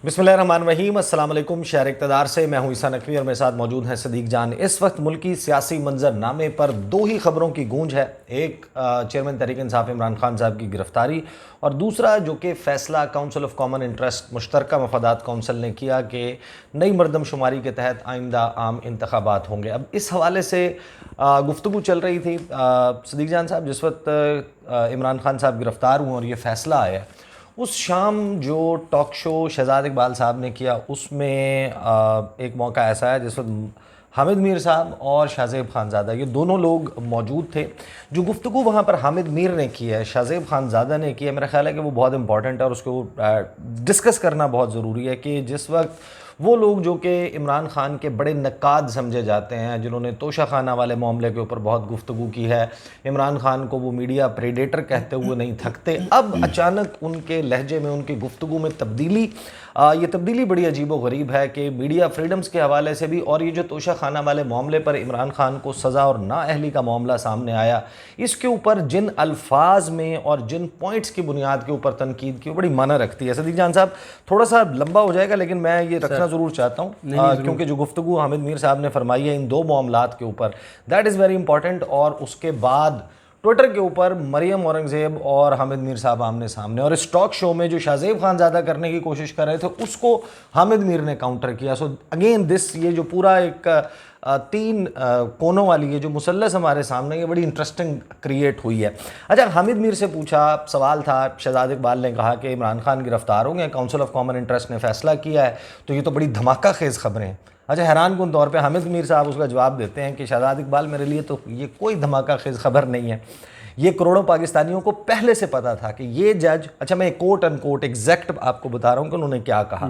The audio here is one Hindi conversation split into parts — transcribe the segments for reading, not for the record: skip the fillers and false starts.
बिस्मिल्लाहिर्रहमानिर्रहीम। अस्सलाम वालेकुम। शहर इक़्तिदार से मैं हूं ईसा नकवी और मेरे साथ मौजूद हैं सदीक जान। इस वक्त मुल्की सियासी मंजरनामे पर दो ही खबरों की गूंज है। एक चेयरमैन तहरीक इंसाफ इमरान खान साहब की गिरफ्तारी और दूसरा जो कि फ़ैसला काउंसिल ऑफ कॉमन इंटरेस्ट मुश्तरका मफादात कौंसल ने किया कि नई मरदमशुमारी के तहत आइंदा आम इंतखाबात होंगे। अब इस हवाले से गुफ्तगू चल रही थी सदीक जान साहब, जिस वक्त इमरान खान साहब गिरफ़्तार हुए और ये फ़ैसला आया, उस शाम जो टॉक शो शहजाद इकबाल साहब ने किया उसमें एक मौका ऐसा है जिस वक्त हामिद मीर साहब और शाहज़ेब खानज़ादा ये दोनों लोग मौजूद थे। जो गुफ्तगू वहाँ पर हामिद मीर ने की है, शाहज़ेब खानज़ादा ने की है, मेरा ख़्याल है कि वो बहुत इंपॉर्टेंट है और उसको डिस्कस करना बहुत ज़रूरी है कि जिस वक्त वो लोग जो कि इमरान खान के बड़े नक्काद समझे जाते हैं, जिन्होंने तोशा खाना वाले मामले के ऊपर बहुत गुफ्तगू की है, इमरान खान को वो मीडिया प्रेडेटर कहते हुए नहीं थकते, अब अचानक उनके लहजे में, उनकी गुफ्तगू में तब्दीली, ये तब्दीली बड़ी अजीब व गरीब है कि मीडिया फ्रीडम्स के हवाले से भी और ये जो तोशा खाना वाले मामले पर इमरान खान को सज़ा और नाअहली का मामला सामने आया, इसके ऊपर जिन अल्फाज में और जिन पॉइंट्स की बुनियाद के ऊपर तनकीद की बड़ी माना रखती है। सदीक जान साहब, थोड़ा सा लंबा हो जाएगा लेकिन मैं ये रखना ज़रूर चाहता हूँ क्योंकि जो गुफ्तगू हामिद मीर साहब ने फरमाई है इन दो मामलात के ऊपर, दैट इज़ वेरी इंपॉर्टेंट। और उसके बाद ट्विटर के ऊपर मरियम औरंगज़ेब और हामिद मीर साहब आमने सामने, और इस टॉक शो में जो शाहज़ेब खानज़ादा करने की कोशिश कर रहे थे उसको हामिद मीर ने काउंटर किया। सो अगेन दिस, ये जो पूरा एक तीन कोनों वाली ये जो मुसल्लस हमारे सामने, ये बड़ी इंटरेस्टिंग क्रिएट हुई है। अच्छा, हामिद मीर से पूछा, सवाल था, शहजाद इकबाल ने कहा कि इमरान खान गिरफ्तार हो गए, काउंसिल ऑफ कॉमन इंटरेस्ट ने फ़ैसला किया है, तो ये तो बड़ी धमाका खेज़ खबरें हैं। अच्छा, हैरान कुन तौर पे हामिद मीर साहब उसका जवाब देते हैं कि शहजाद इकबाल, मेरे लिए तो ये कोई धमाका खेज़ खबर नहीं है, ये करोड़ों पाकिस्तानियों को पहले से पता था कि ये जज, अच्छा मैं कोट अनकोट एग्जैक्ट आपको बता रहा हूँ कि उन्होंने क्या कहा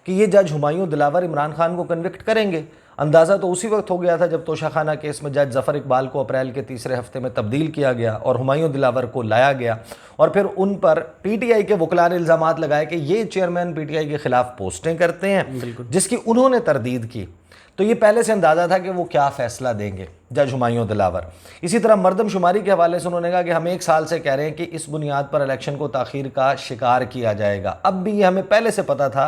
कि ये जज हुमायूं दिलावर इमरान खान को कन्विक्ट करेंगे। अंदाज़ा तो उसी वक्त हो गया था जब तोशा खाना केस में जज ज़फ़र इकबाल को अप्रैल के तीसरे हफ्ते में तब्दील किया गया और हुमायूं दिलावर को लाया गया और फिर उन पर पीटीआई के वकला ने इल्ज़ामात लगाए कि ये चेयरमैन पीटीआई के ख़िलाफ़ पोस्टें करते हैं, जिसकी उन्होंने तरदीद की। तो ये पहले से अंदाज़ा था कि वो क्या फ़ैसला देंगे जज हुमायूं दिलावर। इसी तरह मरदमशुमारी के हवाले से उन्होंने कहा कि हम 1 साल से कह रहे हैं कि इस बुनियाद पर इलेक्शन को ताख़ीर का शिकार किया जाएगा। अब भी ये हमें पहले से पता था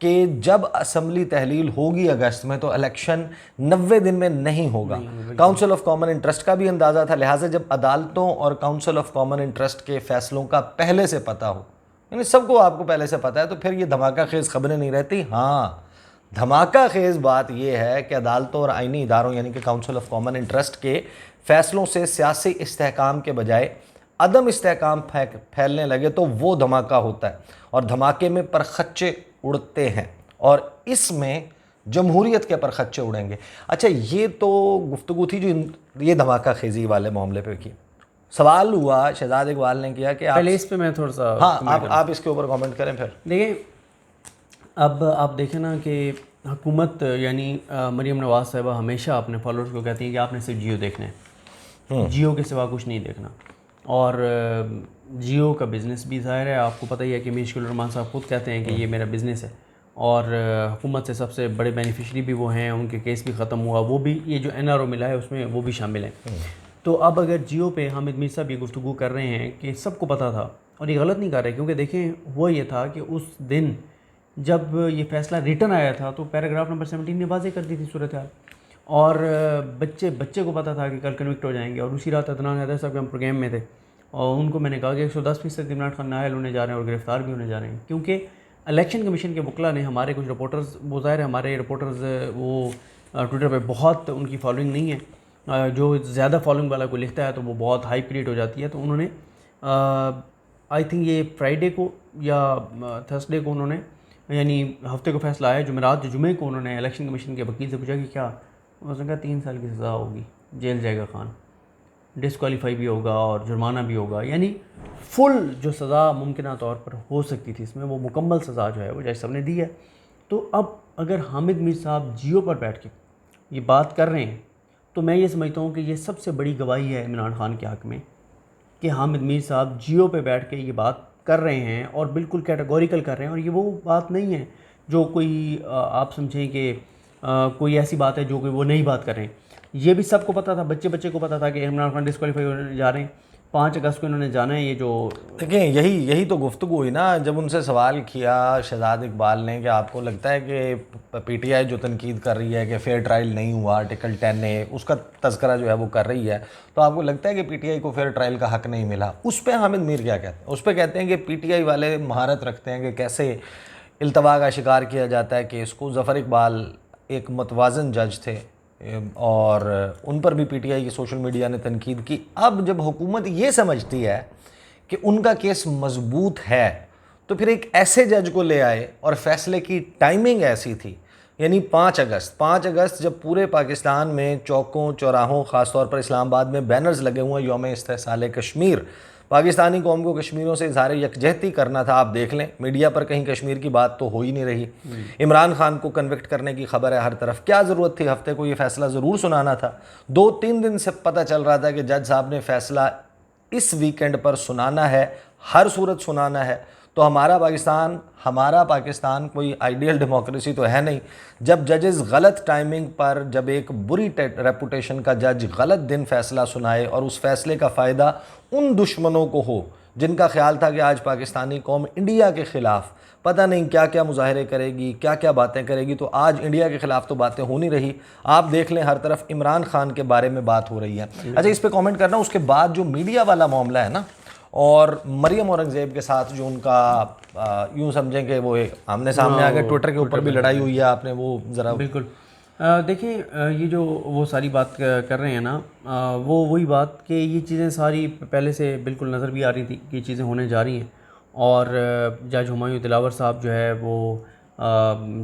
कि जब असम्बली तहलील होगी अगस्त में तो इलेक्शन 90 दिन में नहीं होगा। काउंसिल ऑफ कॉमन इंटरेस्ट का भी अंदाज़ा था, लिहाजा जब अदालतों और काउंसिल ऑफ कॉमन इंटरेस्ट के फ़ैसलों का पहले से पता हो, यानी सबको आपको पहले से पता है, तो फिर ये धमाका खेज़ खबरें नहीं रहती। हाँ, धमाका खेज़ बात यह है कि अदालतों और आइनी इदारों यानी कि काउंसिल ऑफ कॉमन इंटरेस्ट के फ़ैसलों से सियासी इस्तेहकाम के बजाय अदम इस्तेहकाम फैलने लगे तो वो धमाका होता है, और धमाके में परखच्चे उड़ते हैं और इसमें जमहूरियत के परखच्चे उड़ेंगे। अच्छा, ये तो गुफ्तगू थी जो ये धमाका खेजी वाले मामले पे की। सवाल हुआ, शहजाद इकबाल ने किया कि पहले इस पे मैं थोड़ा सा, हाँ आप इसके ऊपर कमेंट करें। फिर देखिए, अब आप देखें ना कि हुकूमत यानी मरीम नवाज़ साहिबा हमेशा अपने फॉलोअर्स को कहती हैं कि आपने सिर्फ जियो देखना है, जियो के सिवा कुछ नहीं देखना। और जियो का बिज़नेस भी ज़ाहिर है, आपको पता ही है कि मीर रहमान साहब खुद कहते हैं कि ये मेरा बिज़नेस है, और हुकूमत से सबसे बड़े बेनिफिशरी भी वो हैं, उनके केस भी ख़त्म हुआ, वो भी, ये जो एनआरओ मिला है उसमें वो भी शामिल हैं। तो अब अगर जियो पे हामिद मीर साहब ये गुफ्तगू कर रहे हैं कि सबको पता था, और ये गलत नहीं कर रहे, क्योंकि देखें वो ये था कि उस दिन जब ये फ़ैसला रिटर्न आया था तो पैराग्राफ नंबर 17 ने वाज़ेह कर दी थी सूरत हाल, और बच्चे को पता था कि कल कन्विक्ट हो जाएंगे। और उसी रात अदनान हैदर साहब के हम प्रोग्राम में थे और उनको मैंने कहा कि 110% इमरान खान नाअहल होने जा रहे हैं और गिरफ़्तार भी होने जा रहे हैं, क्योंकि इलेक्शन कमीशन के वकला ने, हमारे कुछ रिपोर्टर्स, वो ज़ाहिर है हमारे रिपोर्टर्स वो ट्विटर पर बहुत उनकी फॉलोइंग नहीं है, जो ज़्यादा फॉलोइंग वाला कोई लिखता है तो वो बहुत हाई क्रिएट हो जाती है। तो उन्होंने आई थिंक ये फ्राइडे को या थर्सडे को उन्होंने, यानी हफ्ते को फैसला आया, जुमेरात जुमे को उन्होंने इलेक्शन कमीशन के वकील से पूछा कि क्या, उसने कहा 3 साल की सज़ा होगी, जेल जाएगा खान, डिस्क्वालीफाई भी होगा और जुर्माना भी होगा, यानी फुल जो सज़ा मुमकिन तौर पर हो सकती थी इसमें, वो मुकम्मल सज़ा जो है वो जज साहब ने दी है। तो अब अगर हामिद मीर साहब जियो पर बैठ के ये बात कर रहे हैं तो मैं ये समझता हूँ कि ये सबसे बड़ी गवाही है इमरान खान के हक़ में कि हामिद मीर साहब जियो पर बैठ के ये बात कर रहे हैं और बिल्कुल कैटेगोरिकल कर रहे हैं। और ये वो बात नहीं है जो कोई आप समझें कि कोई ऐसी बात है जो कोई वो नई बात कर रहे हैं। ये भी सबको पता था, बच्चे को पता था कि इमरान खान डिस्क्वालीफाई होने जा रहे हैं, 5 अगस्त को इन्होंने जाना है। ये जो देखिए यही तो गुफ्तगू हुई ना, जब उनसे सवाल किया शहजाद इकबाल ने कि आपको लगता है कि पीटीआई जो तनकीद कर रही है कि फेयर ट्रायल नहीं हुआ, आर्टिकल 10A उसका तज़किरा जो है वो कर रही है, तो आपको लगता है कि पीटीआई को फेयर ट्रायल का हक़ नहीं मिला? उस पर हामिद मीर क्या कहते हैं? उस पर कहते हैं कि पीटीआई वाले महारत रखते हैं कि कैसे इल्तवा का शिकार किया जाता है केस को। ज़फ़र इकबाल एक मतवाज़न जज थे और उन पर भी पीटीआई की सोशल मीडिया ने तनकीद की। अब जब हुकूमत ये समझती है कि उनका केस मजबूत है, तो फिर एक ऐसे जज को ले आए और फैसले की टाइमिंग ऐसी थी, यानी 5 अगस्त जब पूरे पाकिस्तान में चौकों चौराहों, ख़ासतौर पर इस्लामाबाद में बैनर्स लगे हुए हैं यौम इस्तेहसाल कश्मीर, पाकिस्तानी कौम को कश्मीरियों से इज़हार यकजहती करना था। आप देख लें मीडिया पर कहीं कश्मीर की बात तो हो ही नहीं रही। इमरान खान को कन्विक्ट करने की खबर है हर तरफ। क्या ज़रूरत थी हफ्ते को ये फ़ैसला ज़रूर सुनाना था। 2-3 दिन से पता चल रहा था कि जज साहब ने फ़ैसला इस वीकेंड पर सुनाना है, हर सूरत सुनाना है। तो हमारा पाकिस्तान कोई आइडियल डेमोक्रेसी तो है नहीं। जब जजेस गलत टाइमिंग पर, जब एक बुरी रेपुटेशन का जज गलत दिन फैसला सुनाए और उस फैसले का फ़ायदा उन दुश्मनों को हो जिनका ख्याल था कि आज पाकिस्तानी कौम इंडिया के ख़िलाफ़ पता नहीं क्या क्या मुजाहरे करेगी, क्या क्या बातें करेगी, तो आज इंडिया के ख़िलाफ़ तो बातें हो नहीं रही। आप देख लें हर तरफ इमरान खान के बारे में बात हो रही है। अच्छा, इस पर कमेंट करना। उसके बाद जो मीडिया वाला मामला है ना, और मरियम औरंगज़ेब के साथ जो उनका यूँ समझें कि वो आमने सामने आ गए, ट्विटर के ऊपर भी लड़ाई हुई है, आपने वो ज़रा बिल्कुल देखिए ये जो वो सारी बात कर रहे हैं ना, वो वही बात कि ये चीज़ें सारी पहले से बिल्कुल नज़र भी आ रही थी कि ये चीज़ें होने जा रही हैं। और जज हुमायूं दिलावर साहब जो है वो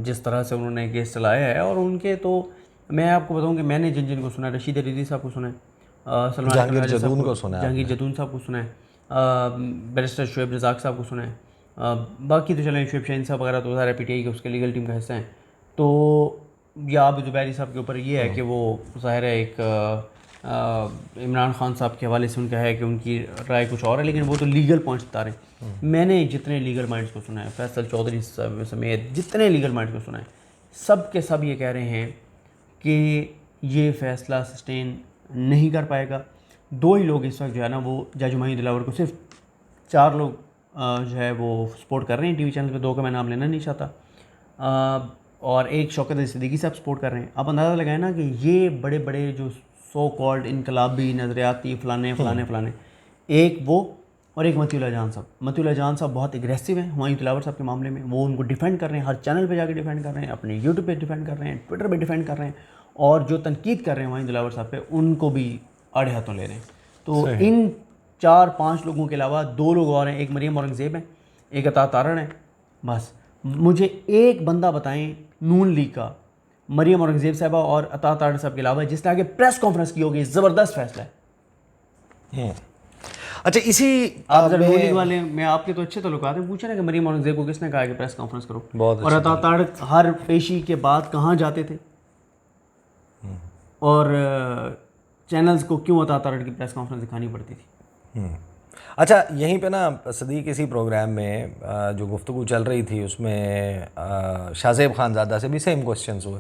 जिस तरह से उन्होंने केस चलाया है, और उनके तो मैं आपको बताऊं कि मैंने जिन जिन को सुना है, रशीद रिज़वी साहब को सुना है, जहांगीर जदून को सुना है, जहांगीर जदून साहब को सुना है, बैरिस्टर शुएब रज़ाक साहब को सुना है, बाकी तो चलें शुएब शाहीन साहब वगैरह तो सारे पीटीआई के उसके लीगल टीम का हिस्सा हैं। तो या अबू ज़ुबैरी साहब के ऊपर ये है कि वो ज़ाहिर है एक इमरान खान साहब के हवाले से उनका है कि उनकी राय कुछ और है, लेकिन वो तो लीगल पॉइंट्स बता रहे हैं। मैंने जितने लीगल माइंड्स को सुना है, फैसल चौधरी समेत जितने लीगल माइंड्स को सुना है, सब के सब ये कह रहे हैं कि ये फ़ैसला सस्टेन नहीं कर पाएगा। 2 ही लोग इस वक्त जो है ना वो जज हुमायूं दिलावर को, सिर्फ 4 लोग जो है वो सपोर्ट कर रहे हैं टीवी चैनल पे, 2 का मैं नाम लेना नहीं चाहता, और एक शौकत अली सिद्दीकी साहब सपोर्ट कर रहे हैं। आप अंदाज़ा लगाएं ना कि ये बड़े बड़े जो सो कॉल्ड इनकलाबी नज़रियाती फ़लाने एक वो और एक मतीउल्लाह जान साहब। मतीउल्लाह जान साहब बहुत एग्रेसिव हैं हुमायूं दिलावर साहब के मामले में, वो उनको डिफेंड कर रहे हैं, हर चैनल पे जाके डिफेंड कर रहे हैं, अपने यूट्यूब पे डिफेंड कर रहे हैं, ट्विटर पे डिफेंड कर रहे हैं, और जो तनकीद कर रहे हैं हुमायूं दिलावर साहब पे उनको भी आड़े हाथों ले रहे हैं। तो इन 4-5 लोगों के अलावा 2 लोग और हैं, एक मरियम औरंगज़ेब हैं, एक अता तारण है। बस मुझे एक बंदा बताएं नून लीग का, मरियम औरंगज़ेब साहबा और अता तारण साहब के अलावा, जिसने आगे प्रेस कॉन्फ्रेंस की होगी, ज़बरदस्त फैसला है। अच्छा, इसी आप जरा नून लीग वाले में आपके तो अच्छे ताल्लुकात हैं, पूछे ना कि मरियम औरंगज़ेब को किसने कहा कि प्रेस कॉन्फ्रेंस करो, और अता तारण हर पेशी के बाद कहाँ जाते थे, और चैनल्स को क्यों अता तारण की प्रेस कॉन्फ्रेंस दिखानी पड़ती थी। अच्छा, यहीं पे ना सदीक इसी प्रोग्राम में जो गुफ्तगू चल रही थी उसमें शाहज़ेब खानज़ादा से भी सेम क्वेश्चंस हुए।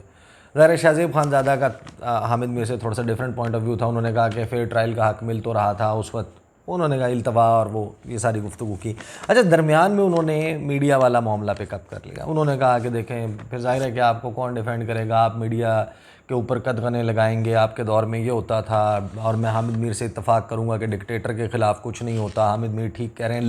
ज़ाहिर शाहज़ेब खानज़ादा का हामिद मीर से थोड़ा सा डिफरेंट पॉइंट ऑफ व्यू था। उन्होंने कहा कि फेयर ट्रायल का हक़ मिल तो रहा था उस वक्त, उन्होंने कहा इल्तवा और वो ये सारी गुफ्तगू की। अच्छा, दरमियान में उन्होंने मीडिया वाला मामला पिकअप कर लिया। उन्होंने कहा कि देखें, फिर ज़ाहिर है कि आपको कौन डिफेंड करेगा, आप मीडिया के ऊपर कदगने लगाएंगे, आपके दौर में ये होता था, और मैं हामिद मीर से इत्तफाक करूंगा कि डिक्टेटर के ख़िलाफ़ कुछ नहीं होता, हामिद मीर ठीक कह रहे हैं।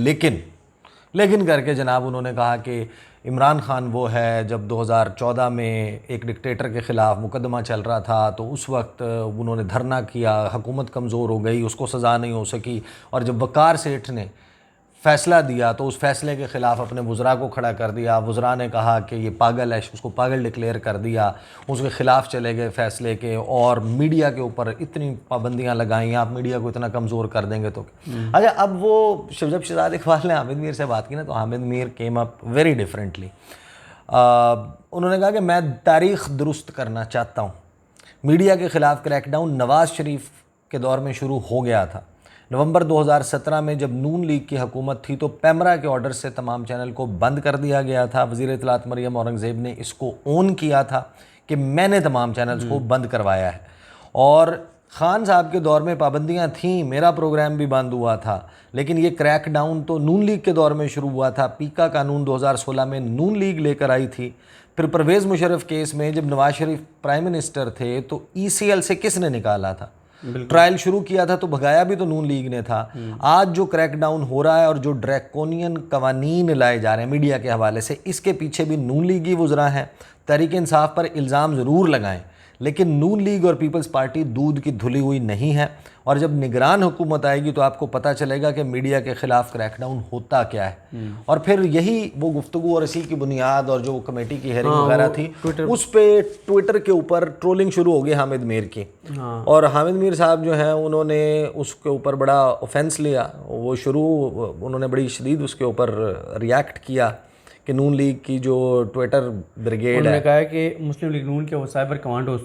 लेकिन करके जनाब उन्होंने कहा कि इमरान खान वो है, जब 2014 में एक डिक्टेटर के ख़िलाफ़ मुकदमा चल रहा था तो उस वक्त उन्होंने धरना किया, हुकूमत कमज़ोर हो गई, उसको सज़ा नहीं हो सकी, और जब वक़ार सेठ ने फ़ैसला दिया तो उस फैसले के ख़िलाफ़ अपने वज़रा को खड़ा कर दिया। वज़रा ने कहा कि ये पागल है, उसको पागल डिक्लेयर कर दिया, उसके ख़िलाफ़ चले गए फ़ैसले के, और मीडिया के ऊपर इतनी पाबंदियां लगाई, आप मीडिया को इतना कमज़ोर कर देंगे तो। अच्छा, अब वो जब शहजाद इकबाल ने हामिद मीर से बात की ना, तो Hamid Mir came up very differently. उन्होंने कहा कि मैं तारीख़ दुरुस्त करना चाहता हूँ। मीडिया के ख़िलाफ़ क्रैकडाउन नवाज़ शरीफ के दौर में शुरू हो गया था। नवंबर 2017 में जब नून लीग की हुकूमत थी तो पैमरा के ऑर्डर से तमाम चैनल को बंद कर दिया गया था। वज़ीर इत्तलात मरियम औरंगज़ेब ने इसको ओन किया था कि मैंने तमाम चैनल्स को बंद करवाया है, और खान साहब के दौर में पाबंदियां थीं, मेरा प्रोग्राम भी बंद हुआ था, लेकिन ये क्रैक डाउन तो नून लीग के दौर में शुरू हुआ था। पीका कानून 2016 में नून लीग लेकर आई थी। फिर परवेज़ मुशर्रफ केस में जब नवाज शरीफ प्राइम मिनिस्टर थे तो ECL से किसने निकाला था? ट्रायल शुरू किया था तो भगाया भी तो नून लीग ने था। आज जो क्रैकडाउन हो रहा है और जो ड्रैकोनियन कवानीन लाए जा रहे हैं मीडिया के हवाले से, इसके पीछे भी नून लीग ही वज़रा है। तहरीक इंसाफ पर इल्ज़ाम ज़रूर लगाएं, लेकिन नून लीग और पीपल्स पार्टी दूध की धुली हुई नहीं है। और जब निगरान हुकूमत आएगी तो आपको पता चलेगा कि मीडिया के ख़िलाफ़ क्रैकडाउन होता क्या है। और फिर यही वो गुफ्तगू और इसी की बुनियाद और जो कमेटी की हेयरिंग वगैरह थी, उस पे ट्विटर के ऊपर ट्रोलिंग शुरू हो गई हामिद मीर की। और हामिद मीर साहब जो हैं उन्होंने उसके ऊपर बड़ा ऑफेंस लिया। वो उन्होंने बड़ी शदीद उसके ऊपर रिएक्ट किया कि नून लीग की जो ट्विटर ब्रिगेड है, उन्होंने कहा है कि मुस्लिम लीग नून के वो साइबर कमांडोज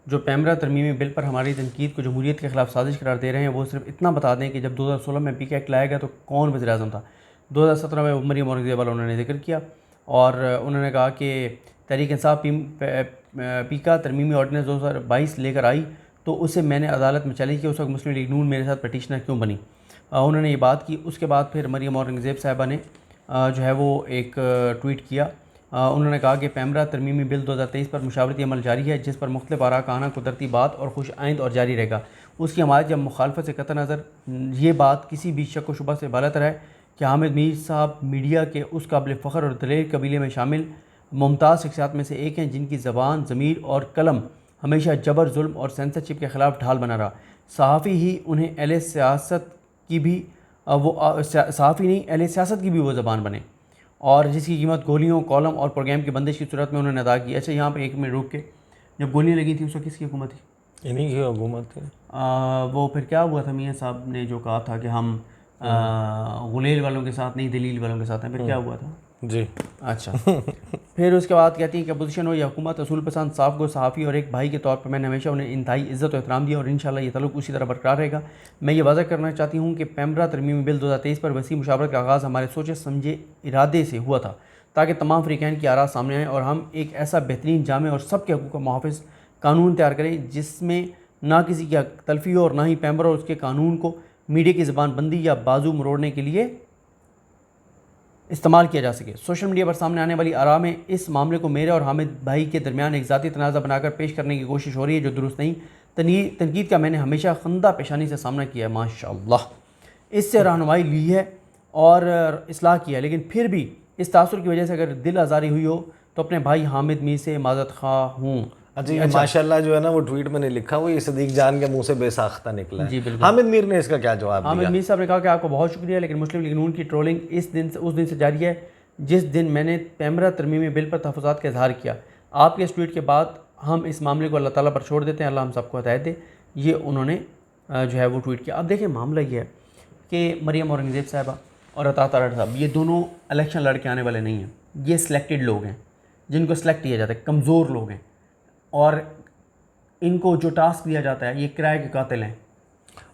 जो पैमरा तरमीमी बिल पर हमारी तनकीद को जमहूरियत के खिलाफ साजिश करार दे रहे हैं, वो सिर्फ इतना बता दें कि जब 2016 में PK एक्ट लाया गया तो कौन वज़ीर आज़म था। 2017 में मरियम औरंगज़ेब वाला उन्होंने जिक्र किया और उन्होंने कहा कि तहरीक इंसाफ PK तरमीमी ऑर्डिनेंस 2022 लेकर आई तो उसे मैंने अदालत में चैलेंज किया। उस वक्त मुस्लिम लीग नून मेरे साथ पटिशनर क्यों बनी, उन्होंने ये बात की। उसके बाद फिर मरियम औरंगज़ेब साहिबा ने जो है वो एक ट्वीट किया। उन्होंने कहा कि पैमरा तरमीमी बिल 2023 पर मुशावरती अमल जारी है, जिस पर मुख्तलिफ आरा का आना कुदरती बात और खुश आइंद और जारी रहेगा। उसकी हमायत या मुखालफत से कतई नज़र ये बात किसी भी शक व शुबा से बालतर है कि हामिद मीर साहब मीडिया के उस काबिल फ़ख्र और दलेर कबीले में शामिल मुमताज़ शख्सियात में से एक हैं जिनकी ज़बान, ज़मीर और कलम हमेशा जबर, जुल्म और सेंसरशिप के ख़िलाफ़ ढाल बना रहा। सहाफ़ी ही उन्हें अहले सियासत की भी सहाफ़ी नहीं अहले सियासत की भी वो ज़बान बने और जिसकी कीमत गोलियों, कॉलम और प्रोग्राम की बंदिश की सूरत में उन्होंने अदा की। अच्छा, यहाँ पे एक मिनट रुक के, जब गोलियाँ लगी थी उस वक्त किसकी हुकूमत थी? इन्हीं की हुकूमत थी। वो फिर क्या हुआ था? मियाँ साहब ने जो कहा था कि हम गुलेल वालों के साथ नहीं दलील वालों के साथ हैं, फिर क्या हुआ था जी? अच्छा फिर उसके बाद कहती हैं कि अपोजिशन हो या हुकूमत, असूल पसंद, साफ गो, सहाफ़ी और एक भाई के तौर पर मैंने हमेशा उन्हें इंतहाई इज़्ज़त और एहतराम दिया और इंशाल्लाह ये ताल्लुक़ उसी तरह बरकरार रहेगा। मैं ये वाज़ह करना चाहती हूँ कि पैमरा तरमीमी बिल 2023 पर वसी मुशावरत का आगाज़ हमारे सोचे समझे इरादे से हुआ था ताकि तमाम फ़रीक़ैन की आरा सामने आएँ और हम एक ऐसा बेहतरीन, जामे और सबके हक़ूक़ का मुहाफ़िज़ कानून तैयार करें जिसमें ना किसी की हक तलफ़ी हो और ना ही पैमरा और उसके कानून को मीडिया की ज़बान बंदी या बाजू मरोड़ने के लिए इस्तेमाल किया जा सके। सोशल मीडिया पर सामने आने वाली आरा में इस मामले को मेरे और हामिद भाई के दरमियान एक ज़ाती तनाज़ा बनाकर पेश करने की कोशिश हो रही है जो दुरुस्त नहीं। तनकीद का मैंने हमेशा खंदा पेशानी से सामना किया है, माशाअल्लाह, इससे रहनुमाई ली है और इस्लाह किया है, लेकिन फिर भी इस तासुर की वजह से अगर दिल आज़ारी हुई हो तो अपने भाई हामिद मीर से माज़रत ख़्वाह हूँ। अच्छा, ये माशाल्लाह जो है ना वो ट्वीट में नहीं लिखा, वो ये सदीक जान के मुंह से बेसाख्ता निकला है। जी बिल्कुल। हामिद मीर ने इसका क्या जवाब दिया? हामिद मीर साहब ने कहा कि आपको बहुत शुक्रिया, लेकिन मुस्लिम लीग नून की ट्रोलिंग उस दिन से जारी है जिस दिन मैंने पैमरा तरमीमी बिल पर तहफ़्फ़ुज़ात का इजहार किया। आपके इस ट्वीट के बाद हम इस मामले को अल्लाह ताला पर छोड़ देते हैं, अल्लाह हम सबको हिदायत दे। ये उन्होंने जो है वो ट्वीट किया। अब देखिए मामला ये है कि मरियम औरंगज़ेब साहिबा और अता तारड़ साहब ये दोनों इलेक्शन लड़ के आने वाले नहीं हैं। ये सिलेक्टेड लोग हैं जिनको सिलेक्ट किया जाता है, कमज़ोर लोग हैं और इनको जो टास्क दिया जाता है ये किराए के कातिल हैं।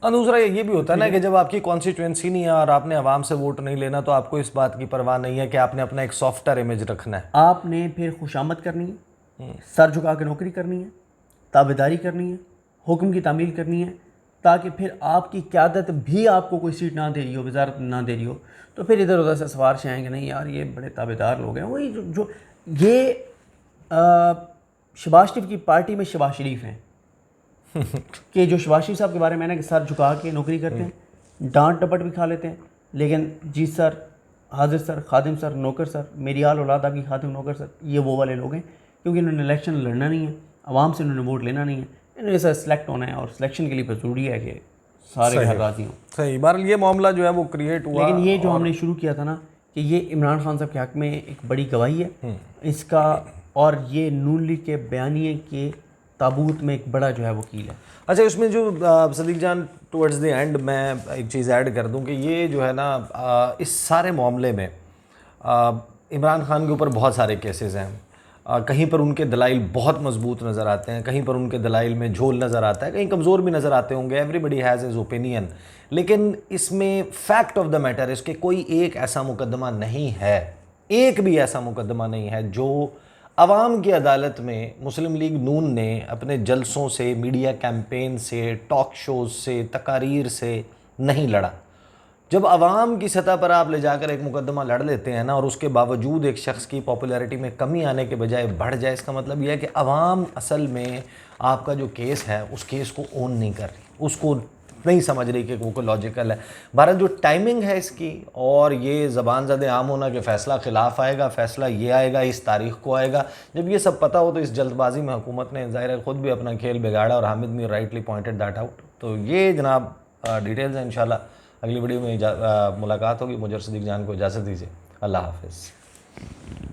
और दूसरा ये भी होता है ना कि जब आपकी कॉन्स्टिट्यूंसी नहीं है और आपने आवाम से वोट नहीं लेना तो आपको इस बात की परवाह नहीं है कि आपने अपना एक सॉफ्टवेयर इमेज रखना है। आपने फिर खुशामद करनी है, सर झुका के नौकरी करनी है, ताबेदारी करनी है, हुक्म की तामील करनी है, ताकि फिर आपकी क़यादत भी आपको कोई सीट ना दे रही हो, वजारत ना दे रही हो, तो फिर इधर उधर से सवार आएंगे, नहीं यार ये बड़े ताबेदार लोग हैं। वही जो ये शहबाज शरीफ की पार्टी में शहबाज शरीफ हैं कि जो शहबाज शरीफ साहब के बारे में ना कि सर झुका के नौकरी करते हैं, डांट डपट भी खा लेते हैं, लेकिन जी सर, हाजिर सर, खादिम सर, नौकर सर, मेरी आल औलाद आपकी खादिम नौकर सर, ये वो वाले लोग हैं क्योंकि इन्होंने इलेक्शन लड़ना नहीं है, आवाम से इन्होंने वोट लेना नहीं है, इन्होंने सर सेलेक्ट होना है और सिलेक्शन के लिए ज़रूरी है कि सारे घर राज़ी हों। सही बार ये मामला जो है वो क्रिएट हुआ। लेकिन ये जो हमने शुरू किया था ना कि ये इमरान खान साहब के हक़ में एक बड़ी गवाही है इसका, और ये नून लीग के बयानिए के ताबूत में एक बड़ा जो है वकील है। अच्छा, इसमें जो सदीक जान टुवर्ड्स द एंड मैं एक चीज़ ऐड कर दूं कि ये जो है ना इस सारे मामले में इमरान खान के ऊपर बहुत सारे केसेस हैं। कहीं पर उनके दलाइल बहुत मजबूत नज़र आते हैं, कहीं पर उनके दलाइल में झोल नज़र आता है, कहीं कमज़ोर भी नज़र आते होंगे। एवरीबडी हैज़ हिज ओपिनियन, लेकिन इसमें फैक्ट ऑफ द मैटर है कि कोई एक ऐसा मुकदमा नहीं है, एक भी ऐसा मुकदमा नहीं है जो अवाम की अदालत में मुस्लिम लीग नून ने अपने जलसों से, मीडिया कैंपेन से, टॉक शोज़ से, तकारीर से नहीं लड़ा। जब अवाम की सतह पर आप ले जाकर एक मुकदमा लड़ लेते हैं ना, और उसके बावजूद एक शख्स की पॉपुलैरिटी में कमी आने के बजाय बढ़ जाए, इसका मतलब यह है कि अवाम असल में आपका जो केस है उस केस को ओन नहीं कर रही, उसको नहीं समझ रही कि वो कोई लॉजिकल है। भारत जो टाइमिंग है इसकी, और ये ज़बान ज़द आम होना कि फ़ैसला ख़िलाफ़ आएगा, फ़ैसला ये आएगा, इस तारीख़ को आएगा, जब ये सब पता हो तो इस जल्दबाजी में हुकूमत ने ज़ाहिर है ख़ुद भी अपना खेल बिगाड़ा, और Hamid Mir rightly pointed that out. तो ये जनाब डिटेल्स हैं। इंशाल्लाह अगली वीडियो में मुलाकात होगी। मुझे सदीक जान को इजाज़त दीजिए। अल्लाह हाफ़िज़।